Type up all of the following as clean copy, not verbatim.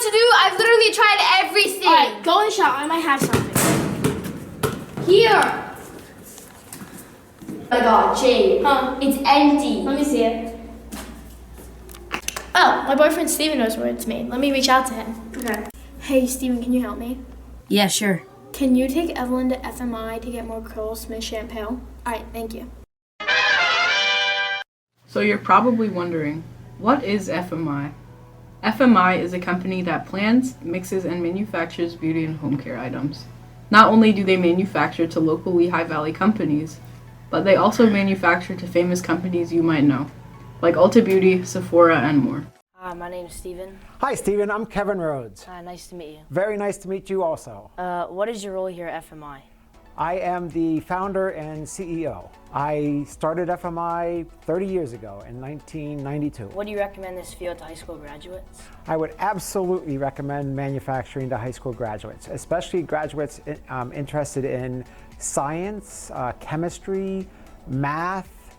to do. I've literally tried everything. All right, go in the shower. I might have something. Here. Oh my god, Jade. Huh? It's empty. Let me see it. Oh, my boyfriend Steven knows where it's made. Let me reach out to him. Okay. Hey, Steven, can you help me? Yeah, sure. Can you take Evelyn to FMI to get more Curl Smith shampoo? All right, thank you. So you're probably wondering, what is FMI? FMI is a company that plans, mixes, and manufactures beauty and home care items. Not only do they manufacture to local Lehigh Valley companies, but they also manufacture to famous companies you might know, like Ulta Beauty, Sephora, and more. Hi, my name's Steven. Hi, Steven. I'm Kevin Rhodes. Nice to meet you. Very nice to meet you also. What is your role here at FMI? I am the founder and CEO. I started FMI 30 years ago in 1992. What do you recommend this field to high school graduates? I would absolutely recommend manufacturing to high school graduates, especially graduates interested in science, chemistry, math,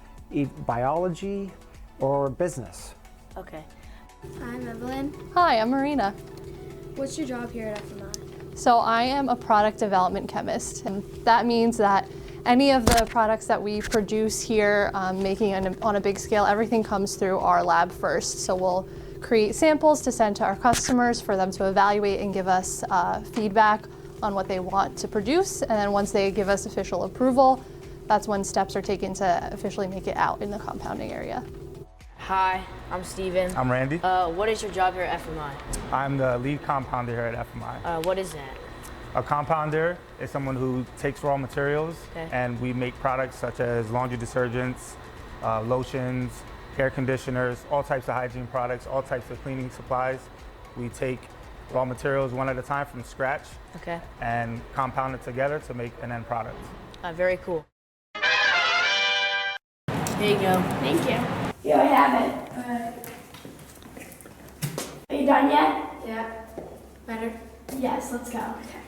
biology, or business. Okay. I'm Evelyn. Hi, I'm Marina. What's your job here at FMI? So I am a product development chemist, and that means that any of the products that we produce here, making on a big scale, everything comes through our lab first. So we'll create samples to send to our customers for them to evaluate and give us feedback on what they want to produce. And then once they give us official approval, that's when steps are taken to officially make it out in the compounding area. Hi, I'm Steven. I'm Randy. What is your job here at FMI? I'm the lead compounder here at FMI. What is that? A compounder is someone who takes raw materials Okay. and we make products such as laundry detergents, lotions, hair conditioners, all types of hygiene products, all types of cleaning supplies. We take raw materials one at a time from scratch Okay. and compound it together to make an end product. Very cool. Here you go. Thank you. Here, I have it. Alright. Are you done yet? Yeah. Better? Yes, let's go. Okay.